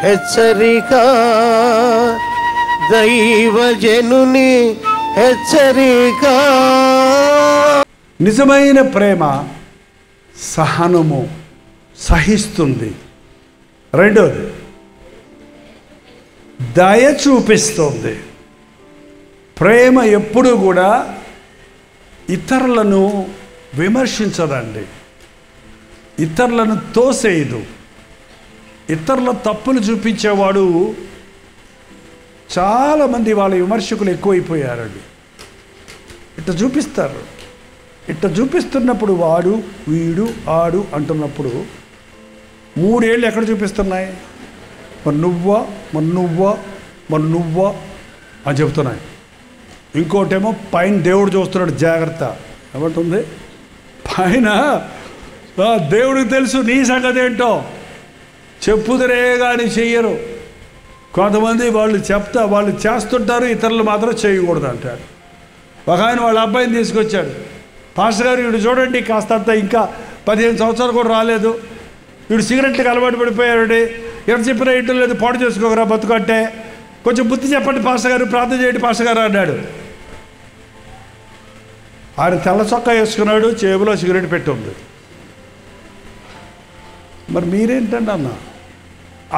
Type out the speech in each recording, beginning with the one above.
హెచ్చరిక, దైవజనుని హెచ్చరిక. నిజమైన ప్రేమ సహనము, సహిస్తుంది. రెండోది దయ చూపిస్తుంది. ప్రేమ ఎప్పుడు కూడా ఇతరులను విమర్శించదండి, ఇతరులను తోసేయదు. ఇతరుల తప్పులు చూపించేవాడు చాలామంది వాళ్ళ విమర్శకులు ఎక్కువైపోయారండి. ఇట్లా చూపిస్తారు. ఇట్లా చూపిస్తున్నప్పుడు వాడు వీడు ఆడు అంటున్నప్పుడు 3 ఏళ్ళు ఎక్కడ చూపిస్తున్నాయి? మరి నువ్వా మరి నువ్వా మరి నువ్వా అని చెప్తున్నాయి. ఇంకోటేమో పైన దేవుడు చూస్తున్నాడు, జాగ్రత్త. ఏమంటుంది? పైన దేవుడికి తెలుసు నీ సంగతి ఏంటో, చెప్పుదరే కానీ చెయ్యరు. కొంతమంది వాళ్ళు చేస్తుంటారు, ఇతరులు మాత్రం చేయకూడదు అంటారు. ఒక ఆయన వాళ్ళ అబ్బాయిని తీసుకొచ్చాడు. పాస్టర్ గారు వీడు చూడండి, కాస్తంత ఇంకా 15 సంవత్సరాలు కూడా రాలేదు, వీడు సిగరెట్లకు అలవాటు పడిపోయాడు, ఎవరు చెప్పినా ఇంట్లో లేదు, పాడు చేసుకోకరా బతుకంటే, కొంచెం బుద్ధి చెప్పండి పాస్టర్ గారు, ప్రార్థన చేయండి పాస్టర్ గారు అన్నాడు. ఆయన తెల్ల చొక్కా వేసుకున్నాడు, చేబులో సిగరెట్ పెట్టి ఉంది. మరి మీరేంటండి అన్న?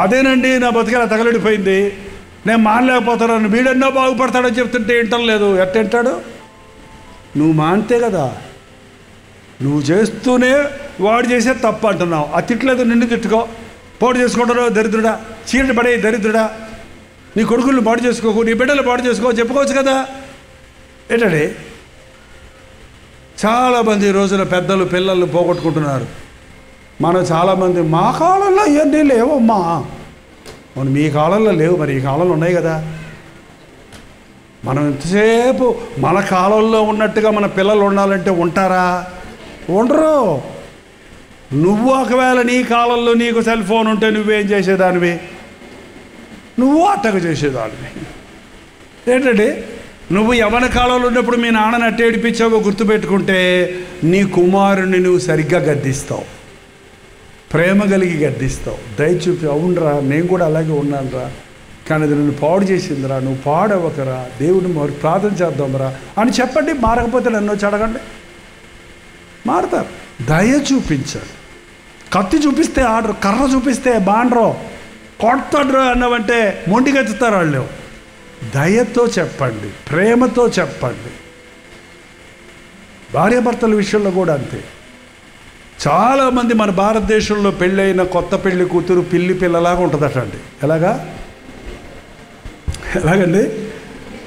అదేనండి నా బతికేలా తగలడిపోయింది, నేను మానలేకపోతున్నాను, వీడెన్నో బాగుపడతాడని చెప్తుంటే వింటం లేదు. ఎట్టంటాడు? నువ్వు మానితే కదా, నువ్వు చేస్తూనే వాడు చేసే తప్పు అంటున్నావు. ఆ తిట్లేదు, నిన్ను తిట్టుకో, పాడు చేసుకుంటారు దరిద్రుడా, చీరటి పడే దరిద్రుడా, నీ కొడుకులను పాడు చేసుకోకు, నీ బిడ్డలు పాడు చేసుకో చెప్పుకోవచ్చు కదా. ఏంటండి? చాలామంది ఈ రోజున పెద్దలు పిల్లలు పోగొట్టుకుంటున్నారు. మనం చాలామంది మా కాలంలో ఇవన్నీ లేవమ్మా. అవును, మీ కాలంలో లేవు, మరి ఈ కాలంలో ఉన్నాయి కదా. మనం ఎంతసేపు మన కాలంలో ఉన్నట్టుగా మన పిల్లలు ఉండాలంటే ఉంటారా? ఉండరు. నువ్వు ఒకవేళ నీ కాలంలో నీకు సెల్ ఫోన్ ఉంటే నువ్వేం చేసేదానివి? నువ్వు అట్టగా చేసేదానివి. ఏంటండి? నువ్వు యవ్వన కాలంలో ఉన్నప్పుడు మీ నాన్నని అట్ట ఏడిపించావో గుర్తుపెట్టుకుంటే నీ కుమారుని నువ్వు సరిగ్గా గద్దిస్తావు, ప్రేమ కలిగి గద్దిస్తావు, దయ చూపి. అవునరా, నేను కూడా అలాగే ఉన్నానురా, కానీ అది నన్ను పాడు చేసిందిరా, నువ్వు పాడవకరా, దేవుడిని మరి ప్రార్థన చేద్దాంరా అని చెప్పండి. మారకపోతే నన్ను వచ్చి అడగండి, మారుతారు. దయ చూపించాడు. కత్తి చూపిస్తే ఆడరు, కర్ర చూపిస్తే బాండ్రో, కొడతాడ్రో అన్నావంటే మొండిగెత్తుతారు వాళ్ళు. దయతో చెప్పండి, ప్రేమతో చెప్పండి. భార్యాభర్తల విషయంలో కూడా అంతే. చాలామంది మన భారతదేశంలో పెళ్ళైన కొత్త పెళ్లి కూతురు పిల్లి పిల్లలాగా ఉంటుందటండి. ఎలాగండి?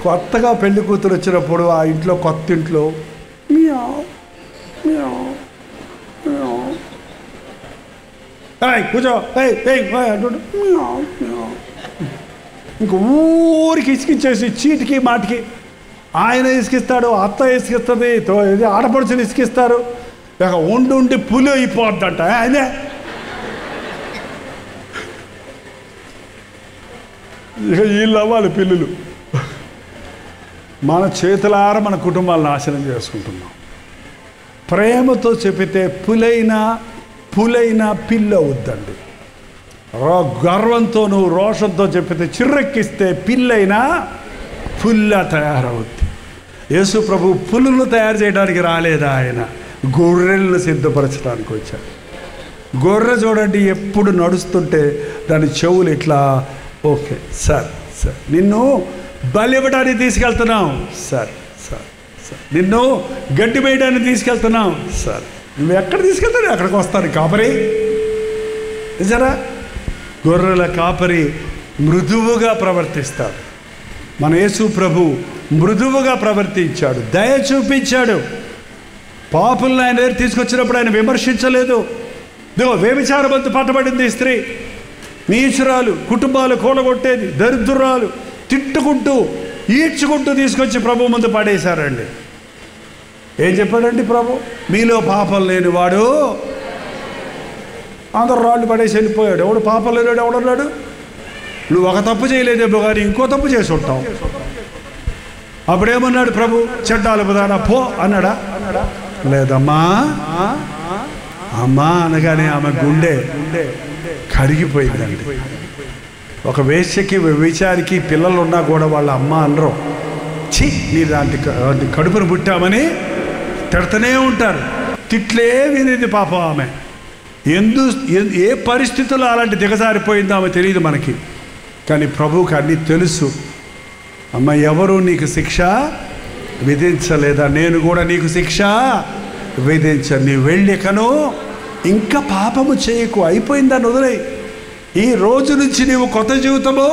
కొత్తగా పెళ్లి కూతురు వచ్చినప్పుడు ఆ ఇంట్లో, కొత్త ఇంట్లో కూర్చో అంటుండే. ఇంక ఊరికి ఇసుకిచ్చేసి చీటికి మాటికి ఆయన ఇసుకిస్తాడు, అత్త ఇసుకిస్తుంది, ఇది ఆడపడుచుని ఇసుకిస్తారు. ఇక ఉండి పులి అయిపోద్దంట ఆయనే. ఇక వీళ్ళు అవ్వాలి పిల్లులు. మన చేతులార మన కుటుంబాలను నాశనం చేసుకుంటున్నాం. ప్రేమతో చెప్పితే పులైన పిల్ల అవుద్దండి. గర్వంతో నువ్వు రోషంతో చెప్పితే, చిర్రెక్కిస్తే పిల్లైనా పుల్ల తయారవుద్ది. యేసు ప్రభు పులులను తయారు చేయడానికి రాలేదా, ఆయన గొర్రెలను సిద్ధపరచడానికి వచ్చాడు. గొర్రె చూడండి, ఎప్పుడు నడుస్తుంటే దాని చెవులు ఇట్లా, ఓకే సార్ నిన్ను బలి ఇవ్వడానికి తీసుకెళ్తున్నాం సార్, నిన్ను గడ్డి వేయడానికి తీసుకెళ్తున్నాం సార్. నువ్వు ఎక్కడ తీసుకెళ్తావు? అక్కడికి వస్తాను కాపరి. నిజరా? గొర్రెల కాపరి మృదువుగా ప్రవర్తిస్తాడు. మన యేసు ప్రభు మృదువుగా ప్రవర్తించాడు, దయ చూపించాడు. పాపులను ఆయన దగ్గర తీసుకొచ్చినప్పుడు ఆయన విమర్శించలేదు. ఇదిగో వ్యభిచారబంతు పట్టబడింది స్త్రీ, నీచురాలు, కుటుంబాలు కూలగొట్టేది, దరిద్రురాలు, తిట్టుకుంటూ ఈడ్చుకుంటూ తీసుకొచ్చి ప్రభు ముందు పడేశారండి. ఏం చెప్పాడండి ప్రభు? మీలో పాపం లేనివాడు, అందరు రాళ్ళు పడేసి వెళ్ళిపోయాడు. ఎవడు పాపం లేనాడు? ఎవడన్నాడు? నువ్వు ఒక తప్పు చేయలేదేమో కానీ ఇంకో తప్పు చేసి ఉంటావు. అప్పుడేమన్నాడు ప్రభు? చెడ్డాలు బదానా పో అన్నాడా? లేదమ్మా. అమ్మా అనగానే ఆమె గుండె కరిగిపోయిందండి. ఒక వేశ్యకి వ్యభిచారికి పిల్లలు ఉన్నా కూడా వాళ్ళ అమ్మ అనరు, ఛీ నీ లాంటి కడుపును పుట్టామని తిడతనే ఉంటారు. తిట్లే వినేది పాపం ఆమె. ఏ పరిస్థితుల్లో అలాంటి దిగజారిపోయిందో ఆమె తెలియదు మనకి. కానీ ప్రభువుకి అన్నీ తెలుసు. అమ్మ, ఎవరు నీకు శిక్ష విధించలేదా? నేను కూడా నీకు శిక్ష విధించను. నీ వెళ్ళికను ఇంకా పాపము చేయకు, అయిపోయిందని వదిలే. ఈ రోజు నుంచి నీవు కొత్త జీవితము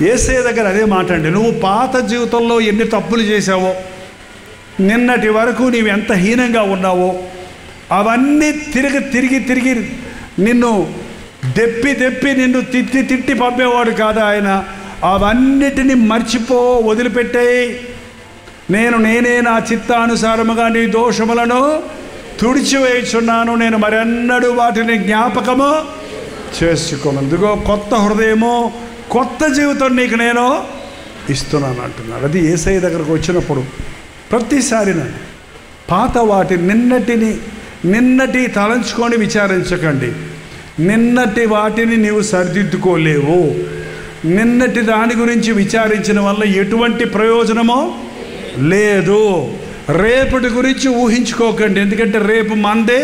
యేసయ్య దగ్గర అదే మాట అండి. నువ్వు పాత జీవితంలో ఎన్ని తప్పులు చేశావో, నిన్నటి వరకు నీవు ఎంత హీనంగా ఉన్నావో, అవన్నీ తిరిగి నిన్ను దెప్పి నిన్ను తిట్టి పంపేవాడు కాదు ఆయన. అవన్నిటిని మర్చిపో, వదిలిపెట్టేయి. నేనే నా చిత్తానుసారముగా నీ దోషములను తుడిచివేయుచున్నాను. నేను మరెన్నడూ వాటిని జ్ఞాపకము చేసుకోను. ఇదిగో కొత్త హృదయము, కొత్త జీవితం నీకు నేను ఇస్తున్నాను అంటున్నాడు. అది యేసయ్య దగ్గరకు వచ్చినప్పుడు ప్రతిసారి పాత వాటి నిన్నటి తలంచుకొని విచారించకండి. నిన్నటి వాటిని నీవు సరిదిద్దుకోలేవు. నిన్నటి దాని గురించి విచారించిన వల్ల ఎటువంటి ప్రయోజనమో లేదు. రేపటి గురించి ఊహించుకోకండి, ఎందుకంటే రేపు మందే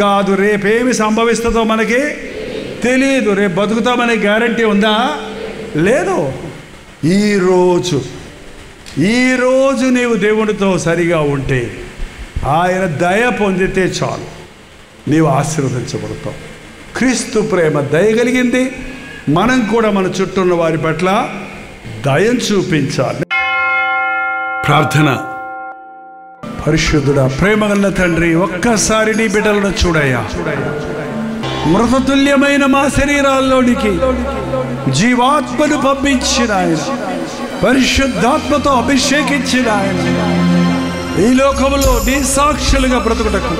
కాదు. రేపేమి సంభవిస్తుందో మనకి తెలియదు. రేపు బతుకుతామనే గ్యారంటీ ఉందా? లేదు. ఈరోజు నీవు దేవునితో సరిగా ఉంటే, ఆయన దయ పొందితే చాలు, నీవు ఆశీర్వదించబడతావు. క్రీస్తు ప్రేమ దయగలిగింది. మనం కూడా మన చుట్టూ ఉన్న వారి పట్ల దయను చూపించాలి. ప్రార్థన. పరిశుద్ధుడా, ప్రేమగల తండ్రి, ఒక్కసారి నీ బిడ్డలను చూడయ్యా. మృతతుల్యమైన మా శరీరాల్లోనికి జీవాత్మను పంపించిన ఆయన, పరిశుద్ధాత్మతో అభిషేకించిన ఆయన, ఈ లోకంలో నీ సాక్షులుగా బ్రతుకుటకు,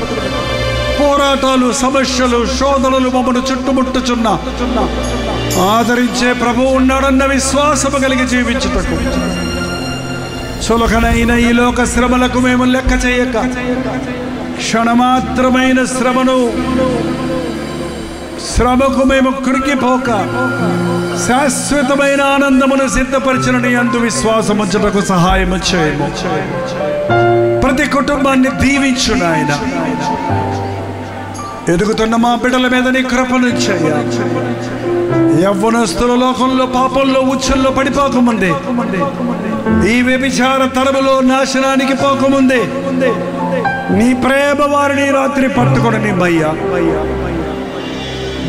పోరాటాలు, సమస్యలు, శోధనలు మమ్మను చుట్టుముట్టుచున్న ఆదరించే ప్రభువు ఉన్నాడన్న విశ్వాసము కలిగి జీవించుటకు, చులకనైన ఈ లోక శ్రమలకు మేము లెక్క చేయక, క్షణమాత్రమైన శ్రమకు మేము కృంగిపోక, శాశ్వతమైన ఆనందమును సిద్ధపరిచిన నీ యందు విశ్వాసం ఉంచుటకు సహాయం చేయము. ప్రతి కుటుంబాన్ని దీవించు నాయన. ఎదుగుతున్న మా బిడ్డల మీద నీ కృపను చేయ. యవ్వనస్తుల లోకంలో పాపంలో ఉచ్చుల్లో పడిపోకముందే, ఈ వ్యభిచార తరములో నాశనానికి పోకముందే నీ ప్రేమ వారిని రాత్రి పట్టుకొని మయ్యా.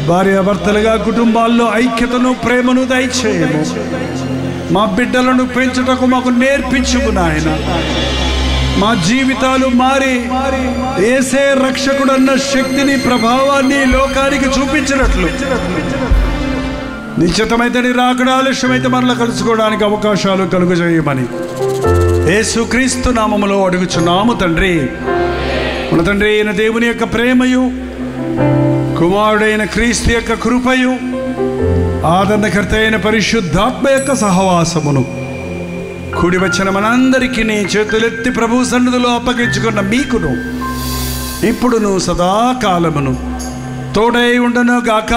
భార్యాభర్తలుగా కుటుంబాల్లో ఐక్యతను, ప్రేమను దయచేయము. మా బిడ్డలను పెంచుటకు మాకు నేర్పించుము నాయన. మా జీవితాలు మారి యేసే రక్షకుడన్న శక్తిని, ప్రభావాన్ని లోకానికి చూపించినట్లు, నిశ్చితమైతే నీ రాకడ ఆలస్యమైతే మనల్ని కలుసుకోవడానికి అవకాశాలు కలుగజేయమని యేసుక్రీస్తు నామములో అడుగుచున్నాము తండ్రి. మన తండ్రి అయిన దేవుని యొక్క ప్రేమయు, కుమారుడైన క్రీస్తు యొక్క కృపయు, ఆదరణకర్త అయిన పరిశుద్ధాత్మ యొక్క సహవాసమును కూడి వచ్చిన మనందరికీ నీ చేతులెత్తి ప్రభు సన్నిధిలో అప్పగించుకున్న మీకును ఇప్పుడును సదాకాలమును తోడై ఉండను గాక.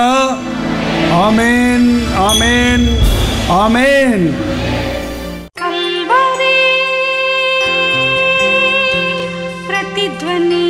ఆమేన్, ఆమేన్, ఆమేన్. కల్వరీ ప్రతిధ్వని